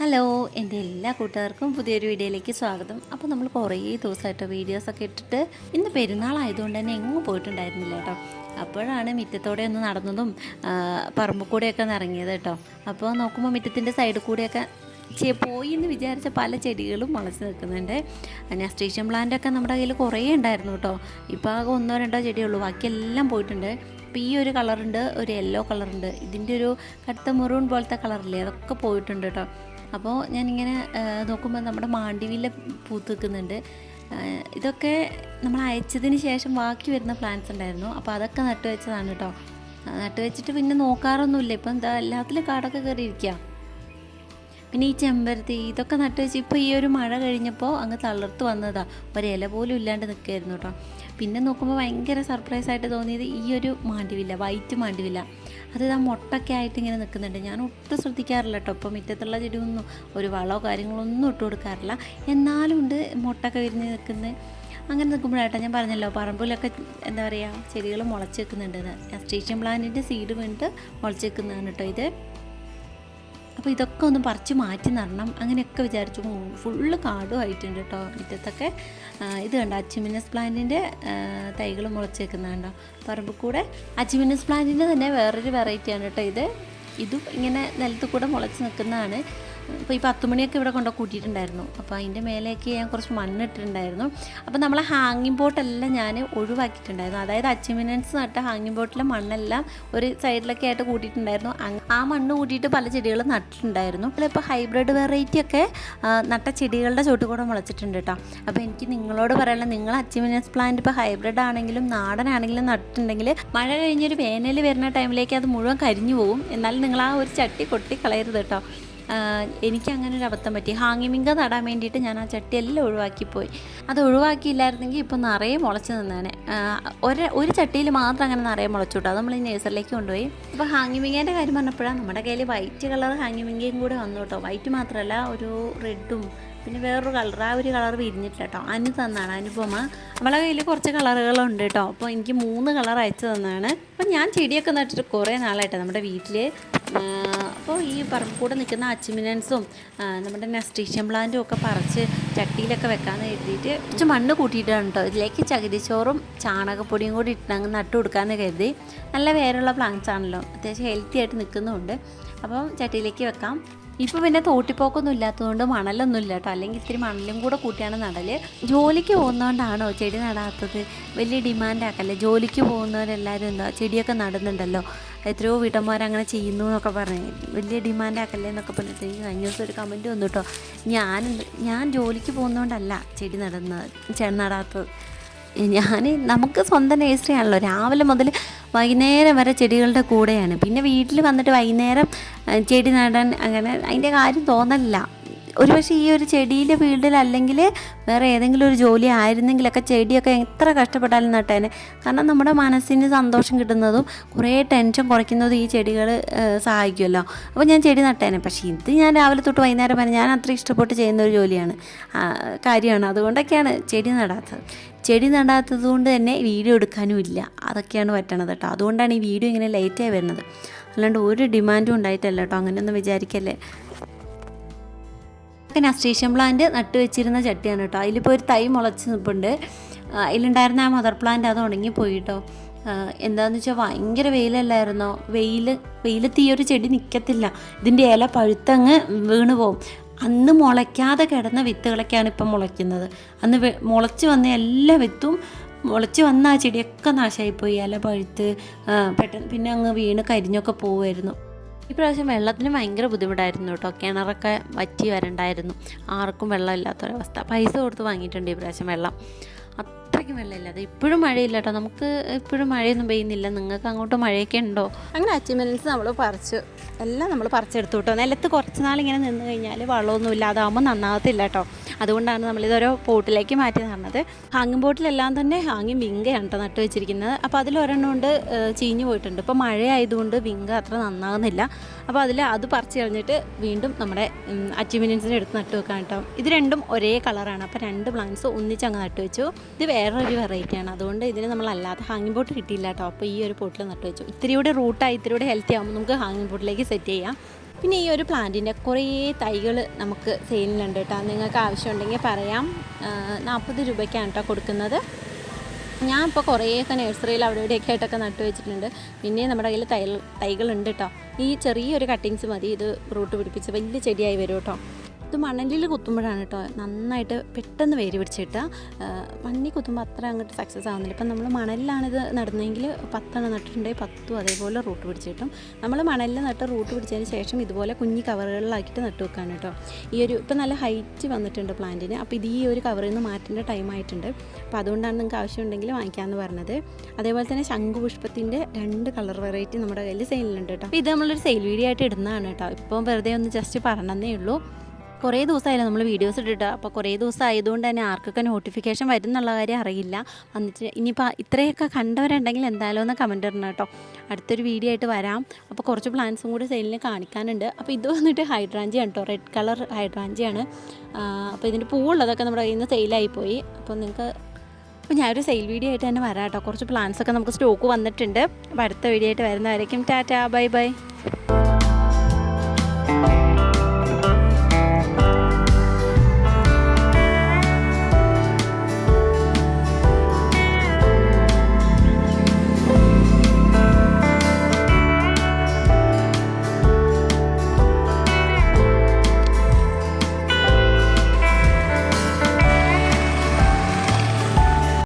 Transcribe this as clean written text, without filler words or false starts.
Hello, എൻ്റെ എല്ലാ കൂട്ടുകാർക്കും പുതിയൊരു വീഡിയോയിലേക്ക് സ്വാഗതം. അപ്പോൾ നമ്മൾ കുറേ ദിവസമായിട്ട് വീഡിയോസൊക്കെ ഇട്ടിട്ട് ഇന്ന് പെരുന്നാളായതുകൊണ്ട് തന്നെ എങ്ങും പോയിട്ടുണ്ടായിരുന്നില്ല കേട്ടോ. അപ്പോഴാണ് മുറ്റത്തോടെ ഒന്ന് നടന്നതും പറമ്പ് കൂടെയൊക്കെ ഒന്ന് ഇറങ്ങിയത് കേട്ടോ. അപ്പോൾ നോക്കുമ്പോൾ മുറ്റത്തിൻ്റെ സൈഡിൽ കൂടെയൊക്കെ പോയി എന്ന് വിചാരിച്ച പല ചെടികളും മുളച്ച് നിൽക്കുന്നുണ്ട്. നസ്ട്രീഷ്യൻ പ്ലാന്റൊക്കെ നമ്മുടെ കയ്യിൽ കുറേ ഉണ്ടായിരുന്നു കേട്ടോ. ഇപ്പോൾ ആകെ ഒന്നോ രണ്ടോ ചെടിയുള്ളൂ, ബാക്കിയെല്ലാം പോയിട്ടുണ്ട്. അപ്പോൾ ഈ ഒരു കളറുണ്ട്, ഒരു യെല്ലോ കളറുണ്ട്, ഇതിൻ്റെ ഒരു കടുത്ത മെറൂൺ പോലത്തെ കളറില്ലേ, അതൊക്കെ പോയിട്ടുണ്ട് കേട്ടോ. അപ്പോൾ ഞാനിങ്ങനെ നോക്കുമ്പോൾ നമ്മുടെ മാണ്ടിവില്ല പൂത്ത് നിൽക്കുന്നുണ്ട്. ഇതൊക്കെ നമ്മൾ അയച്ചതിന് ശേഷം ബാക്കി വരുന്ന പ്ലാന്റ്സ് ഉണ്ടായിരുന്നു. അപ്പോൾ അതൊക്കെ നട്ട് വെച്ചതാണ് കേട്ടോ. നട്ട് വെച്ചിട്ട് പിന്നെ നോക്കാറൊന്നുമില്ല. ഇപ്പം എന്താ എല്ലാത്തിലും കാടൊക്കെ കയറിയിരിക്കുക. പിന്നെ ഈ ചെമ്പരത്തി ഇതൊക്കെ നട്ട് വെച്ച് ഇപ്പോൾ ഈ ഒരു മഴ കഴിഞ്ഞപ്പോൾ അങ്ങ് തളർത്ത് വന്നതാണ്. ഒരില പോലും ഇല്ലാണ്ട് നിൽക്കുകയായിരുന്നു കേട്ടോ. പിന്നെ നോക്കുമ്പോൾ ഭയങ്കര സർപ്രൈസായിട്ട് തോന്നിയത് ഈ ഒരു മാണ്ടിവില്ല, വൈറ്റ് മാണ്ടിവില്ല. അത് ആ മുട്ടൊക്കെ ആയിട്ട് ഇങ്ങനെ നിൽക്കുന്നുണ്ട്. ഞാൻ ഒട്ടും ശ്രദ്ധിക്കാറില്ല കേട്ടോ. ഇപ്പോൾ മുറ്റത്തുള്ള ചെടിയൊന്നും ഒരു വളമോ കാര്യങ്ങളൊന്നും ഇട്ട് കൊടുക്കാറില്ല. എന്നാലും ഉണ്ട് മുട്ടൊക്കെ വിരിഞ്ഞ് നിൽക്കുന്നത്. അങ്ങനെ നിൽക്കുമ്പോഴായിട്ടോ ഞാൻ പറഞ്ഞല്ലോ, പറമ്പിലൊക്കെ എന്താ പറയുക, ചെടികൾ മുളച്ച് വെക്കുന്നുണ്ടെന്ന്. നസ്ട്രീഷ്യൻ പ്ലാന്റിൻ്റെ സീഡ് വീണിട്ട് മുളച്ച് വെക്കുന്നതാണ് കേട്ടോ ഇത്. അപ്പോൾ ഇതൊക്കെ ഒന്ന് പറിച്ച് മാറ്റി നടണം അങ്ങനെയൊക്കെ വിചാരിച്ചു. ഫുള്ള് കാടും ആയിട്ടുണ്ട് കേട്ടോ മുറ്റത്തൊക്കെ. ഇത് കണ്ടോ, അച്ചിമിനസ് പ്ലാന്റിൻ്റെ തൈകൾ മുളച്ച് വെക്കുന്നതുണ്ടോ പറമ്പിൽ കൂടെ. അച്ചിമിനസ് പ്ലാന്റിൻ്റെ തന്നെ വേറൊരു വെറൈറ്റിയാണ് കേട്ടോ ഇത്. ഇതും ഇങ്ങനെ നിലത്ത് കൂടെ മുളച്ച് നിൽക്കുന്നതാണ്. അപ്പോൾ ഈ 10 മണിയൊക്കെ ഇവിടെ കൊണ്ട് കൂട്ടിയിട്ടുണ്ടായിരുന്നു. അപ്പോൾ അതിൻ്റെ മേലേക്ക് ഞാൻ കുറച്ച് മണ്ണിട്ടിട്ടുണ്ടായിരുന്നു. അപ്പോൾ നമ്മളെ ഹാങ്ങിങ് ബോട്ടെല്ലാം ഞാൻ ഒഴിവാക്കിയിട്ടുണ്ടായിരുന്നു. അതായത് അച്ചിമിനൻസ് നട്ട ഹാങ്ങിങ് ബോട്ടിലെ മണ്ണെല്ലാം ഒരു സൈഡിലൊക്കെ ആയിട്ട് കൂട്ടിയിട്ടുണ്ടായിരുന്നു. ആ മണ്ണ് കൂട്ടിയിട്ട് പല ചെടികളും നട്ടിട്ടുണ്ടായിരുന്നു. ഇപ്പോൾ ഹൈബ്രിഡ് വെറൈറ്റി ഒക്കെ നട്ട ചെടികളുടെ ചോട്ട് കൂടെ മുളച്ചിട്ടുണ്ട് കേട്ടോ. അപ്പോൾ എനിക്ക് നിങ്ങളോട് പറയാനുള്ള, നിങ്ങൾ അച്ചിമിനൻസ് പ്ലാന്റ് ഇപ്പോൾ ഹൈബ്രിഡ് ആണെങ്കിലും നാടനാണെങ്കിലും നട്ടിട്ടുണ്ടെങ്കിൽ മഴ കഴിഞ്ഞൊരു വേനൽ വരുന്ന ടൈമിലേക്ക് അത് മുഴുവൻ കരിഞ്ഞു പോകും. എന്നാലും നിങ്ങൾ ആ ഒരു ചട്ടി കൊട്ടി കളയരുത് കേട്ടോ. എനിക്ക് അങ്ങനെ ഒരു അബദ്ധം പറ്റി. ഹാങ്ങിമിങ്ക നടാൻ വേണ്ടിയിട്ട് ഞാൻ ആ ചട്ടിയെല്ലാം ഒഴിവാക്കിപ്പോയി. അത് ഒഴിവാക്കിയില്ലായിരുന്നെങ്കിൽ ഇപ്പോൾ നിറയെ മുളച്ച് നിന്നേനെ. ഒരു ചട്ടിയിൽ മാത്രം അങ്ങനെ നിറയെ മുളച്ചു കിട്ടും. അത് നമ്മൾ ഈ നേഴ്സറിലേക്ക് കൊണ്ടുപോയി. അപ്പോൾ ഹാങ്ങിമിങ്ങേൻ്റെ കാര്യം പറഞ്ഞപ്പോഴാണ് നമ്മുടെ കയ്യിൽ വൈറ്റ് കളർ ഹാങ്ങിമിങ്ങയും കൂടെ വന്നു കേട്ടോ. വൈറ്റ് മാത്രമല്ല, ഒരു റെഡും പിന്നെ വേറൊരു കളർ, ആ ഒരു കളർ വിരിഞ്ഞിട്ടില്ല കേട്ടോ. അനു തന്നാണ്, അനുപമ. നമ്മളെ കയ്യിൽ കുറച്ച് കളറുകളുണ്ട് കേട്ടോ. അപ്പോൾ എനിക്ക് 3 കളർ അയച്ചു തന്നാണ്. അപ്പോൾ ഞാൻ ചെടിയൊക്കെ നട്ടിട്ട് കുറേ നാളായിട്ട് നമ്മുടെ വീട്ടിൽ. അപ്പോൾ ഈ പറമ്പിൽ കൂടെ നിൽക്കുന്ന അച്ചിമിനൻസും നമ്മുടെ നസ്ട്രീഷ്യൻ പ്ലാന്റും ഒക്കെ പറിച്ച് ചട്ടിയിലൊക്കെ വെക്കാമെന്ന് കരുതിയിട്ട് കുറച്ച് മണ്ണ് കൂട്ടിയിട്ടാണ് കേട്ടോ. ഇതിലേക്ക് ചകിരിച്ചോറും ചാണകപ്പൊടിയും കൂടി ഇട്ട് അങ്ങ് നട്ടു കൊടുക്കാമെന്ന് കരുതി. നല്ല വേരുള്ള പ്ലാന്റ്സ് ആണല്ലോ, അത്യാവശ്യം ഹെൽത്തി ആയിട്ട് നിൽക്കുന്നുമുണ്ട്. അപ്പം ചട്ടിയിലേക്ക് വെക്കാം. ഇപ്പോൾ പിന്നെ തോട്ടിപ്പോക്കൊന്നും ഇല്ലാത്തതുകൊണ്ട് മണലൊന്നും ഇല്ല കേട്ടോ. അല്ലെങ്കിൽ ഇത്തിരി മണലും കൂടെ കൂട്ടിയാണ് നടൽ. ജോലിക്ക് പോകുന്നതുകൊണ്ടാണോ ചെടി നടാത്തത്? വലിയ ഡിമാൻഡാക്കല്ലേ. ജോലിക്ക് പോകുന്നവരെല്ലാവരും എന്താ ചെടിയൊക്കെ നടുന്നുണ്ടല്ലോ. എത്രയോ വീട്ടമ്മമാരങ്ങനെ ചെയ്യുന്നു എന്നൊക്കെ പറഞ്ഞു. വലിയ ഡിമാൻഡാക്കല്ലേ എന്നൊക്കെ പറഞ്ഞിട്ട് എനിക്ക് കഴിഞ്ഞ ദിവസം ഒരു കമൻറ്റ് വന്നു കേട്ടോ. ഞാൻ ജോലിക്ക് പോകുന്നതുകൊണ്ടല്ല ചെടി നടാത്തത്. നമുക്ക് സ്വന്തം നേഴ്സറി ആണല്ലോ. രാവിലെ മുതൽ വൈകുന്നേരം വരെ ചെടികളുടെ കൂടെയാണ്. പിന്നെ വീട്ടിൽ വന്നിട്ട് വൈകുന്നേരം ചെടി നടാൻ അങ്ങനെ അതിൻ്റെ കാര്യം തോന്നലില്ല. ഒരുപക്ഷെ ഈ ഒരു ചെടിയുടെ ഫീൽഡിലല്ലെങ്കിൽ വേറെ ഏതെങ്കിലും ഒരു ജോലി ആയിരുന്നെങ്കിലൊക്കെ ചെടിയൊക്കെ എത്ര കഷ്ടപ്പെട്ടാലും നട്ടേനെ. കാരണം നമ്മുടെ മനസ്സിന് സന്തോഷം കിട്ടുന്നതും കുറേ ടെൻഷൻ കുറയ്ക്കുന്നതും ഈ ചെടികൾ സഹായിക്കുമല്ലോ. അപ്പോൾ ഞാൻ ചെടി നട്ടേനെ. പക്ഷേ ഇത് ഞാൻ രാവിലെ തൊട്ട് വൈകുന്നേരം വരെ ഞാൻ അത്ര ഇഷ്ടപ്പെട്ട് ചെയ്യുന്ന ഒരു കാര്യമാണ്. അതുകൊണ്ടൊക്കെയാണ് ചെടി നടാത്തത്. ചെടി നടാത്തത് കൊണ്ട് തന്നെ വീഡിയോ എടുക്കാനും ഇല്ല. അതൊക്കെയാണ് പറ്റണത് കേട്ടോ. അതുകൊണ്ടാണ് ഈ വീഡിയോ ഇങ്ങനെ ലേറ്റായി വരുന്നത്. അല്ലാണ്ട് ഒരു ഡിമാൻഡും ഉണ്ടായിട്ടല്ല കേട്ടോ. അങ്ങനെയൊന്നും വിചാരിക്കല്ലേ. നസ്ട്രീഷ്യൻ പ്ലാന്റ് നട്ട് വെച്ചിരുന്ന ചട്ടിയാണ് കേട്ടോ. അതിലിപ്പോൾ ഒരു തൈ മുളച്ച് നിൽപ്പുണ്ട്. അതിലുണ്ടായിരുന്ന ആ മദർ പ്ലാന്റ് അത് ഉണങ്ങിപ്പോയി കേട്ടോ. എന്താണെന്ന് വെച്ചാൽ ഭയങ്കര വെയിലല്ലായിരുന്നോ. വെയിലത്ത് ഈ ഒരു ചെടി നിൽക്കത്തില്ല. ഇതിൻ്റെ ഇല പഴുത്തങ്ങ് വീണ് പോവും. അന്ന് മുളയ്ക്കാതെ കിടന്ന വിത്തുകളൊക്കെയാണ് ഇപ്പം മുളയ്ക്കുന്നത്. അന്ന് മുളച്ച് വന്ന എല്ലാ വിത്തും മുളച്ച് വന്ന ആ ചെടിയൊക്കെ നാശമായിപ്പോയി. ഇല പഴുത്ത് പെട്ടെന്ന് പിന്നെ അങ്ങ് വീണ് കരിഞ്ഞൊക്കെ പോവുമായിരുന്നു. ഈ പ്രാവശ്യം വെള്ളത്തിന് ഭയങ്കര ബുദ്ധിമുട്ടായിരുന്നു കേട്ടോ. കിണറൊക്കെ വറ്റി വരണ്ടായിരുന്നു. ആർക്കും വെള്ളമില്ലാത്തൊരവസ്ഥ. പൈസ കൊടുത്ത് വാങ്ങിയിട്ടുണ്ട് ഈ പ്രാവശ്യം വെള്ളം. അത്രയ്ക്കും വെള്ളമില്ല. അത് ഇപ്പോഴും മഴയില്ല കേട്ടോ. നമുക്ക് ഇപ്പോഴും മഴയൊന്നും പെയ്യുന്നില്ല. നിങ്ങൾക്ക് അങ്ങോട്ട് മഴയൊക്കെ ഉണ്ടോ? അങ്ങനെ അച്ചിമിനൻസ് നമ്മൾ എല്ലാം നമ്മൾ പറിച്ചെടുത്തു കേട്ടോ. നിലത്ത് കുറച്ച് നാളിങ്ങനെ നിന്ന് കഴിഞ്ഞാൽ വളമൊന്നും ഇല്ലാതാകുമ്പോൾ നന്നാകത്തില്ല കേട്ടോ. അതുകൊണ്ടാണ് നമ്മളിതൊരു പോട്ടിലേക്ക് മാറ്റി നടന്നത്. ഹാങ്ങിങ് ബോട്ടിലെല്ലാം തന്നെ ഹാങ്ങിങ് വിങ്കയാണ് കേട്ടോ നട്ട് വെച്ചിരിക്കുന്നത്. അപ്പോൾ അതിലൊരെണ്ണം കൊണ്ട് ചീഞ്ഞു പോയിട്ടുണ്ട്. ഇപ്പോൾ മഴയായതുകൊണ്ട് വിങ്ക അത്ര നന്നാകുന്നില്ല. അപ്പോൾ അത് പറിച്ച് കളഞ്ഞിട്ട് വീണ്ടും നമ്മുടെ അച്ചീവ്മെൻറ്റ്സിൻ്റെ എടുത്ത് നട്ടു വെക്കാൻ കേട്ടോ. ഇത് രണ്ടും ഒരേ കളറാണ്. അപ്പോൾ 2 പ്ലാന്റ്സ് ഒന്നിച്ച് അങ്ങ് നട്ടു വെച്ചു. ഇത് വേറൊരു വെറൈറ്റിയാണ്, അതുകൊണ്ട് ഇതിന് നമ്മളല്ലാതെ ഹാങ്ങിങ് പോട്ട് കിട്ടിയില്ല കേട്ടോ. അപ്പോൾ ഈ ഒരു പോട്ടിൽ നട്ടു വെച്ചു. ഇത്തിരിയൂടെ റൂട്ടായി ഇത്തിരിയൂടെ ഹെൽത്തി ആകുമ്പോൾ നമുക്ക് ഹാങ്ങിങ് പോട്ടിലേക്ക് സെറ്റ് ചെയ്യാം. പിന്നെ ഈ ഒരു പ്ലാന്റിൻ്റെ കുറേ തൈകൾ നമുക്ക് സെയിലിനുണ്ട് കേട്ടോ. നിങ്ങൾക്ക് ആവശ്യമുണ്ടെങ്കിൽ പറയാം. 40 രൂപയ്ക്കാണ് കേട്ടോ കൊടുക്കുന്നത്. ഞാൻ ഇപ്പോൾ കുറേയൊക്കെ നഴ്സറിയിൽ അവിടെ ഇവിടെയൊക്കെ ആയിട്ടൊക്കെ നട്ടു വെച്ചിട്ടുണ്ട്. പിന്നെ നമ്മുടെ കയ്യിൽ തൈകളുണ്ട് കേട്ടോ. ഈ ചെറിയൊരു കട്ടിങ്സ് മതി ഇത് റൂട്ട് പിടിപ്പിച്ച് വലിയ ചെടിയായി വരും കേട്ടോ. ഇത് മണലിൽ കുത്തുമ്പോഴാണ് കേട്ടോ നന്നായിട്ട് പെട്ടെന്ന് വേര് പിടിച്ചിട്ട്. മണ്ണിൽ കുത്തുമ്പോൾ അത്ര അങ്ങോട്ട് സക്സസ് ആവുന്നില്ല. ഇപ്പം നമ്മൾ മണലിലാണിത് നടുന്നതെങ്കിൽ 10 നട്ടിട്ടുണ്ടെങ്കിൽ 10 അതേപോലെ റൂട്ട് പിടിച്ചിട്ടും. നമ്മൾ മണലിൽ നട്ട് റൂട്ട് പിടിച്ചതിന് ശേഷം ഇതുപോലെ കുഞ്ഞി കവറുകളിലാക്കിയിട്ട് നട്ടു വെക്കാൻ കേട്ടോ. ഈ ഒരു ഇപ്പം നല്ല ഹൈറ്റ് വന്നിട്ടുണ്ട് പ്ലാന്റിന്. അപ്പോൾ ഇത് ഈ ഒരു കവറിൽ നിന്ന് മാറ്റേണ്ട ടൈം ആയിട്ടുണ്ട്. അപ്പോൾ അതുകൊണ്ടാണ് നിങ്ങൾക്ക് ആവശ്യമുണ്ടെങ്കിൽ വാങ്ങിക്കാമെന്ന് പറഞ്ഞത്. അതേപോലെ തന്നെ ശംഖുപുഷ്പത്തിൻ്റെ 2 കളർ വെറൈറ്റി നമ്മുടെ കയ്യിൽ സെയിലുണ്ട് കേട്ടോ. അപ്പോൾ ഇത് നമ്മളൊരു സെയിൽ വീഡിയോ ആയിട്ട് ഇടുന്നതാണ് കേട്ടോ. ഇപ്പം വെറുതെ ഒന്ന് ജസ്റ്റ് പറഞ്ഞതേ ഉള്ളൂ. കുറേ ദിവസമായില്ല നമ്മൾ വീഡിയോസ് ഇട്ടിട്ട്. അപ്പോൾ കുറേ ദിവസം ആയതുകൊണ്ട് തന്നെ ആർക്കൊക്കെ നോട്ടിഫിക്കേഷൻ വരും എന്നുള്ള കാര്യം അറിയില്ല. എന്നിട്ട് ഇനിയിപ്പോൾ ഇത്രയൊക്കെ കണ്ടവരുണ്ടെങ്കിൽ എന്തായാലും ഒന്ന് കമൻറ്റ് ഇടണം കേട്ടോ. അടുത്തൊരു വീഡിയോ ആയിട്ട് വരാം. അപ്പോൾ കുറച്ച് പ്ലാന്റ്സും കൂടി സെയിലിന് കാണിക്കാനുണ്ട്. അപ്പോൾ ഇത് വന്നിട്ട് ഹൈഡ്രാഞ്ചിയാണ് കേട്ടോ, റെഡ് കളർ ഹൈഡ്രാഞ്ചിയാണ്. അപ്പോൾ ഇതിൻ്റെ പൂവുള്ളതൊക്കെ നമ്മുടെ കയ്യിൽ നിന്ന് സെയിലായിപ്പോയി. അപ്പോൾ ഞാനൊരു സെയിൽ വീഡിയോ ആയിട്ട് തന്നെ വരാം കേട്ടോ. കുറച്ച് പ്ലാന്റ്സൊക്കെ നമുക്ക് സ്റ്റോക്ക് വന്നിട്ടുണ്ട്. അപ്പോൾ അടുത്ത വീഡിയോ ആയിട്ട് വരുന്നതായിരിക്കും. Tata, bye bye.